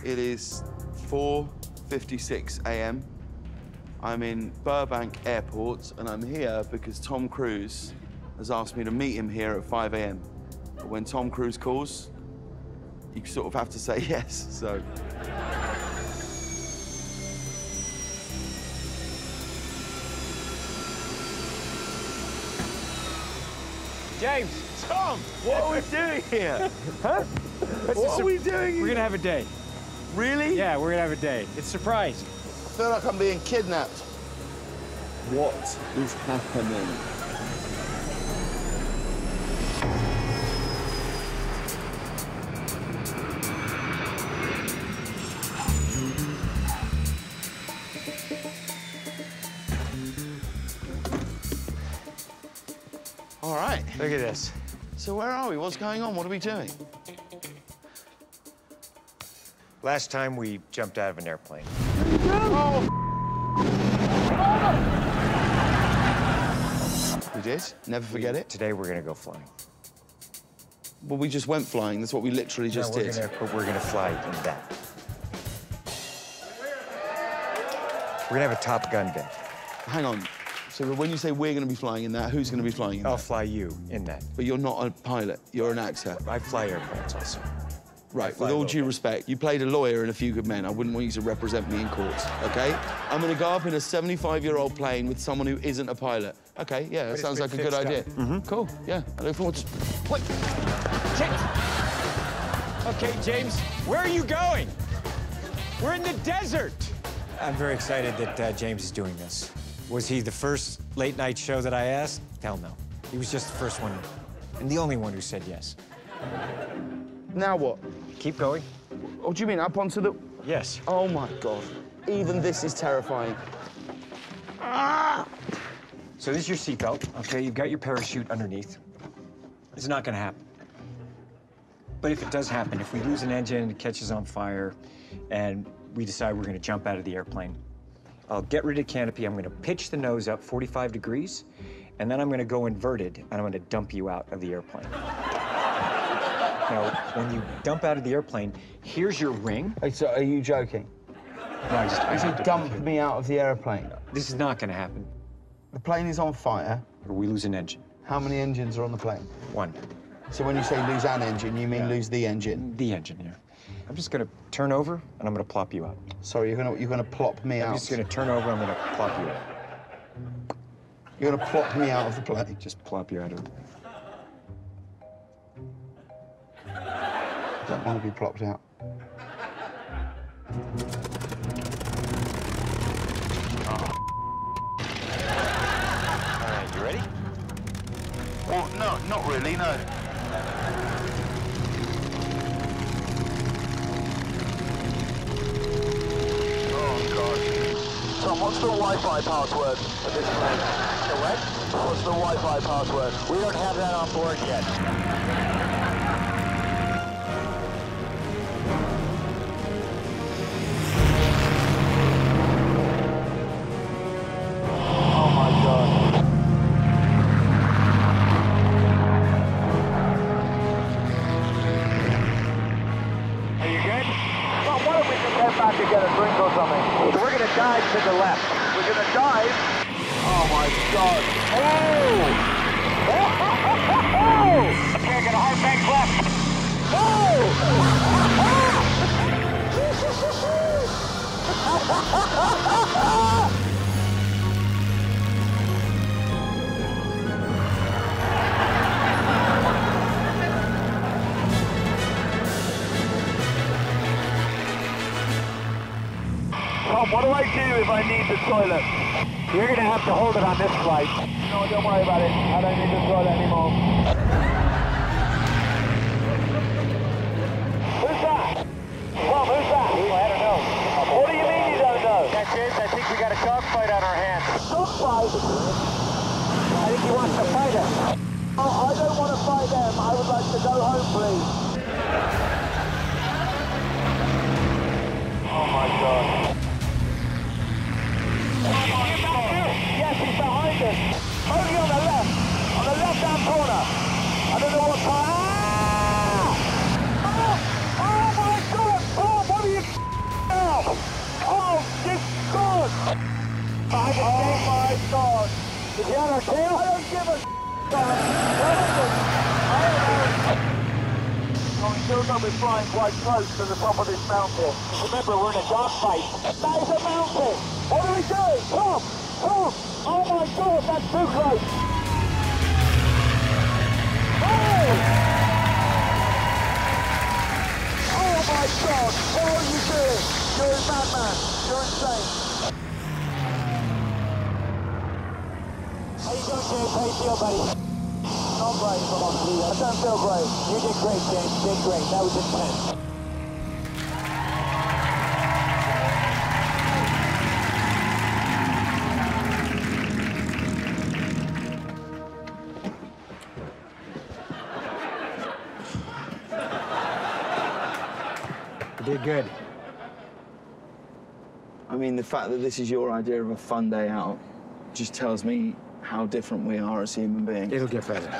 It is 4:56 a.m. I'm in Burbank Airport, and I'm here because Tom Cruise has asked me to meet him here at 5 a.m. But when Tom Cruise calls, you sort of have to say yes, so. James! Tom! What are we doing here? Huh? What are we doing here? We're gonna have a day. Really? Yeah, we're gonna have a day. It's a surprise. I feel like I'm being kidnapped. What is happening? All right. Look at this. So where are we? What's going on? What are we doing? Last time we jumped out of an airplane. Oh. We did. Never forget it. Today we're gonna go flying. Well, we just went flying. That's what we literally just did. But we're gonna fly in that. We're gonna have a Top Gun day. Hang on. So when you say we're going to be flying in that, who's going to be flying in that? I'll fly you in that. But you're not a pilot. You're an actor. I fly airplanes also. Right, with all due respect, you played a lawyer in A Few Good Men. I wouldn't want you to represent me in court, OK? I'm going to go up in a 75-year-old plane with someone who isn't a pilot. OK, yeah, that sounds like a good idea. Cool, yeah. I look forward to... What? OK, James, where are you going? We're in the desert. I'm very excited that James is doing this. Was he the first late-night show that I asked? Hell no. He was just the first one and the only one who said yes. Now what? Keep going. What do you mean, up onto the... Yes. Oh, my God. Even this is terrifying. Ah! So this is your seatbelt, okay? You've got your parachute underneath. It's not gonna happen. But if it does happen, if we lose an engine and it catches on fire and we decide we're gonna jump out of the airplane, I'll get rid of the canopy, I'm gonna pitch the nose up 45 degrees, and then I'm gonna go inverted, and I'm gonna dump you out of the airplane. Now, when you dump out of the airplane, here's your ring. Hey, so are you joking? No, I You dumped me out of the airplane. This is not gonna happen. The plane is on fire. Or we lose an engine. How many engines are on the plane? One. So when you say lose an engine, you mean lose the engine? The engine, yeah. I'm just gonna turn over, and I'm gonna plop you out. Sorry, you're gonna plop me out? I'm just gonna turn over, I'm gonna plop you out. You're gonna plop me out of the plane? Just plop you out of it. I don't want to be plopped out. All right, you ready? Well, no, not really, no. Tom, what's the Wi-Fi password for this plane? The what? What's the Wi-Fi password? We don't have that on board yet. Oh, my God. Are you good? Tom, why don't we just head back and get a drink or something? So we're gonna dive to the left. We're gonna dive? Oh, my God. Oh! Okay, got a hard bank left. Tom, what do I do if I need the toilet? You're gonna have to hold it on this flight. No, don't worry about it. I don't need the toilet anymore. Who's that? Tom, who's that? I don't know. What do you mean you don't know? That's it. I think we got a dogfight on our hands. Dogfight? I think he wants to fight us. Oh, I don't want to fight them. I would like to go home, please. Oh, my God. Yes, he's behind us. Only on the left. On the left-hand corner. I'll be flying quite close to the top of this mountain. Remember, we're in a dogfight. That is a mountain! What are we doing? Tom! Tom! Oh my God, that's too close! Oh! Oh my God! What are you doing? You're a madman. You're insane. How you doing, James? How you feel, buddy? Not great, if I'm honest with you. I don't feel great. You did great, James. You did great. That was intense. You did good. I mean, the fact that this is your idea of a fun day out just tells me how different we are as human beings. It'll get better.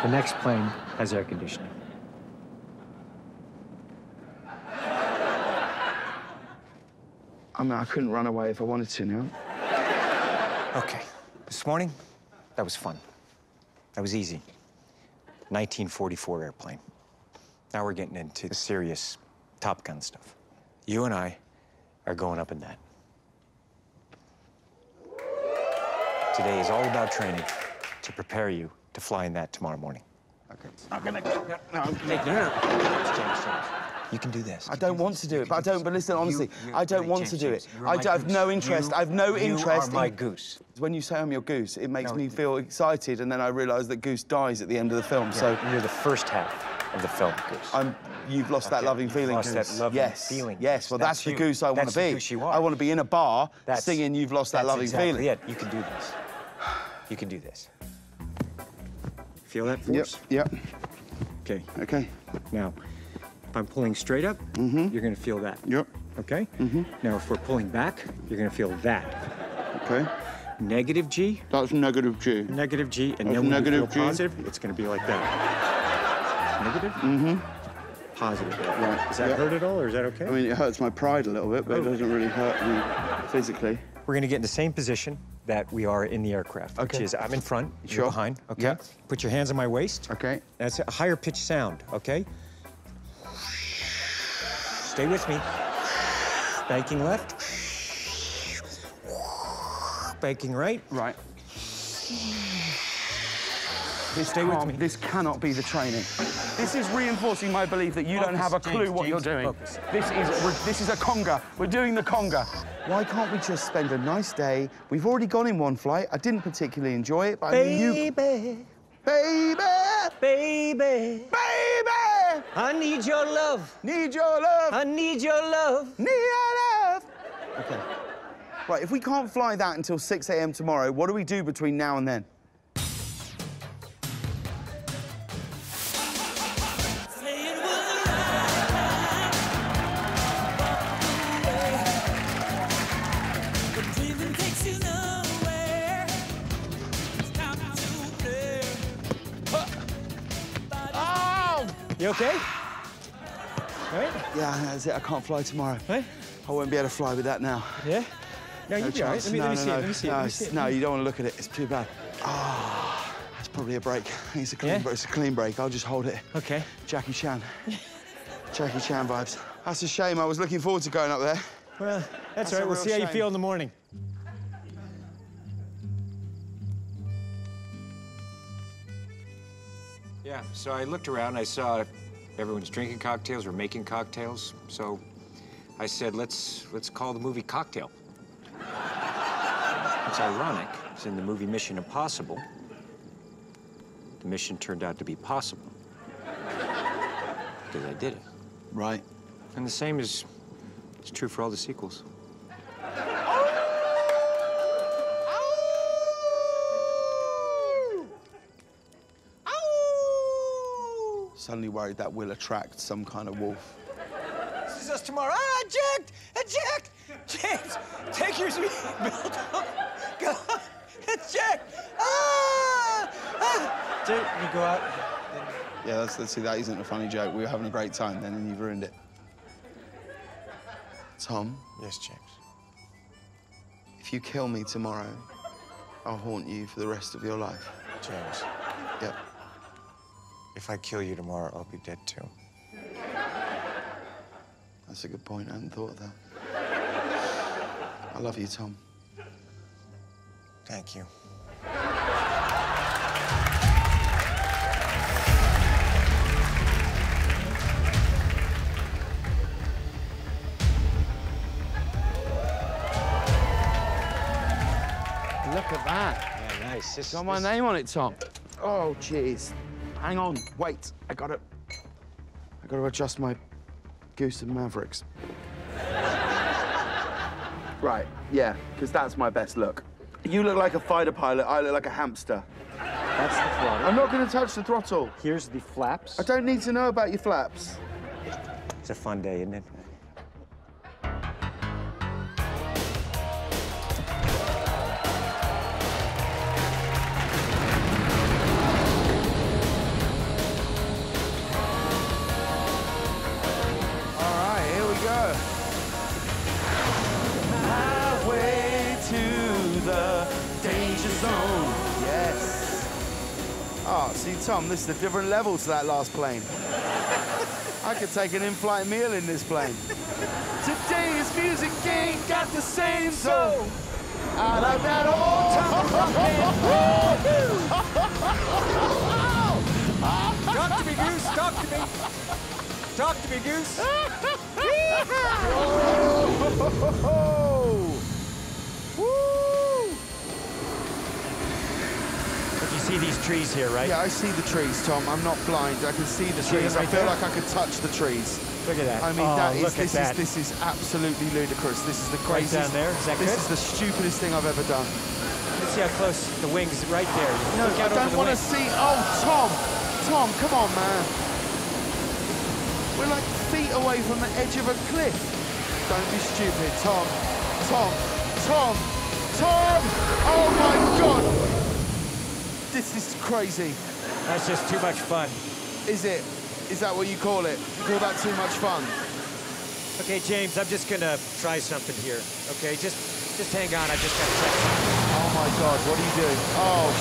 The next plane has air conditioning. I mean, I couldn't run away if I wanted to now. Okay. This morning, that was fun. That was easy. 1944 airplane. Now we're getting into the serious Top Gun stuff. You and I are going up in that. Today is all about training to prepare you to fly in that tomorrow morning. Okay. You can do this. I don't want to do it, but I don't. But listen, honestly, I don't want to do it. I have no interest. I have no interest. You are my goose. When you say I'm your goose, it makes me feel excited, and then I realise that Goose dies at the end of the film. So you're the first half of the film, Goose. You've lost that loving feeling, lost Goose. that loving feeling. Yes. Well, that's the Goose I want to be. That's the Goose you are. I want to be in a bar singing "You've Lost That Loving Feeling." Yeah, you can do this. You can do this. Feel that force? Yep. Okay. Okay. Now, if I'm pulling straight up, you're going to feel that. Yep. Okay? Now, if we're pulling back, you're going to feel that. Okay. Negative G. That's negative G. Negative G. And That's then when negative you feel G. positive, it's going to be like that. Negative? Positive. Right. Does that hurt at all, or is that okay? I mean, it hurts my pride a little bit, but it doesn't really hurt me physically. We're going to get in the same position that we are in the aircraft, which is I'm in front, you're behind, okay? Yeah. Put your hands on my waist. Okay. That's a higher pitched sound, okay? Stay with me. Banking left. Banking right. Right. Stay with me. This cannot be the training. This is reinforcing my belief that you don't have a clue what you're doing. Focus. This is a conga. We're doing the conga. Why can't we just spend a nice day? We've already gone in one flight. I didn't particularly enjoy it, but I mean, you... Baby! Baby! I need your love. Need your love. I need your love. Need your love. Okay. Right, if we can't fly that until 6 a.m. tomorrow, what do we do between now and then? You okay? Right? Yeah, that's it. I can't fly tomorrow. Right? I won't be able to fly with that now. Yeah? No, you'll be all right. Let me see it. Let me see it. No, you don't want to look at it. It's too bad. Ah, that's probably a break. It's a clean break. It's a clean break. I'll just hold it. Okay. Jackie Chan. Jackie Chan vibes. That's a shame. I was looking forward to going up there. Well, that's all right. We'll see how you feel in the morning. Yeah, so I looked around, I saw everyone's drinking cocktails or making cocktails, so I said, let's call the movie Cocktail. It's ironic, it's in the movie Mission Impossible. The mission turned out to be possible. Because I did it. Right. And the same is true for all the sequels. Suddenly worried that will attract some kind of wolf. This is us tomorrow. Ah, eject! Eject! James, take your seatbelt off. Go on. Eject! Ah! Ah! Jake, you go out. Yeah, let's see, that isn't a funny joke. We were having a great time then, and you've ruined it. Tom? Yes, James. If you kill me tomorrow, I'll haunt you for the rest of your life. James. Yep. If I kill you tomorrow, I'll be dead too. That's a good point. I hadn't thought of that. I love you, Tom. Thank you. Look at that. Yeah, nice. Got my name on it, Tom. Oh, jeez. Hang on. Wait. I gotta adjust my Goose and Mavericks. Right. Yeah, because that's my best look. You look like a fighter pilot. I look like a hamster. That's the throttle. I'm not going to touch the throttle. Here's the flaps. I don't need to know about your flaps. It's a fun day, isn't it? Oh, see, Tom, this is a different level to that last plane. I could take an in-flight meal in this plane. Today's music ain't got the same soul. I like that old Talk to me, Goose. Talk to me. Talk to me, Goose. You see these trees here, right? Yeah, I see the trees, Tom. I'm not blind. I can see the trees. Right I feel there? like I could touch the trees. Look at that. I mean, this is absolutely ludicrous. This is the Right craziest. down there. Is that this good? is the stupidest thing I've ever done. Let's see how close the wings right there. No, I don't want to see. Oh, Tom, come on, man. We're like feet away from the edge of a cliff. Don't be stupid, Tom. Oh my God. This is crazy. That's just too much fun. Is it? Is that what you call it? You call that too much fun? Okay, James, I'm just gonna try something here. Okay, just hang on. I just gotta check something. Oh my God, what are you doing? Oh.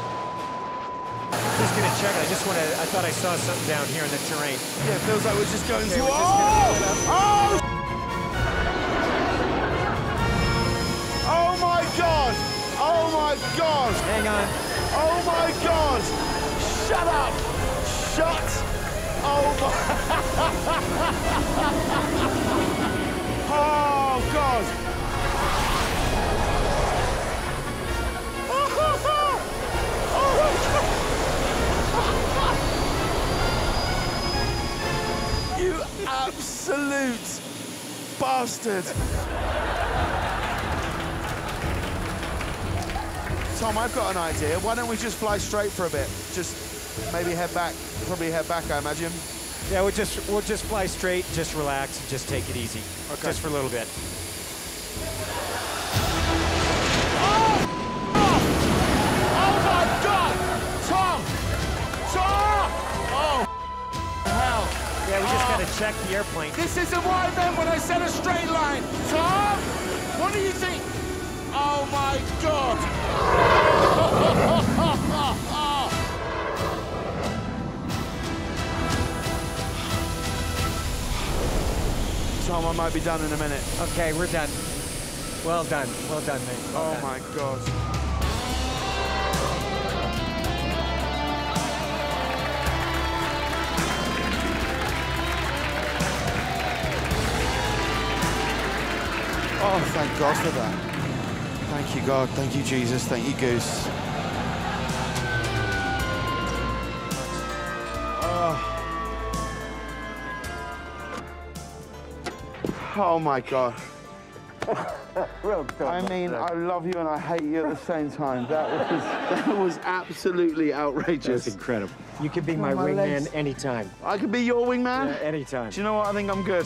Just gonna check it. I thought I saw something down here in the terrain. Yeah, it feels like we're just going Okay, to. we're just gonna Oh! Oh my God! Oh my God! Hang on. Oh my God! Shut up! Shut! Oh my! Oh God! Oh my God! You absolute bastard! Tom, I've got an idea. Why don't we just fly straight for a bit? Just maybe head back. Probably head back, I imagine. Yeah, we'll just fly straight, just relax, and just take it easy. Okay. Just for a little bit. Oh! Oh my God! Tom! Oh! Hell! Yeah, we just gotta check the airplane. This isn't what I meant when I said a straight line. Tom! What do you think? Oh my God! Tom, I might be done in a minute. Okay, we're done. Well done, mate. Well done. My God. Oh, thank God for that. Thank you, God. Thank you, Jesus. Thank you, Goose. Oh my God. Well done. I mean, I love you and I hate you at the same time. That was absolutely outrageous. That's incredible. You can be my my wingman legs. anytime. I could be your wingman? Yeah, anytime. Do you know what? I think I'm good.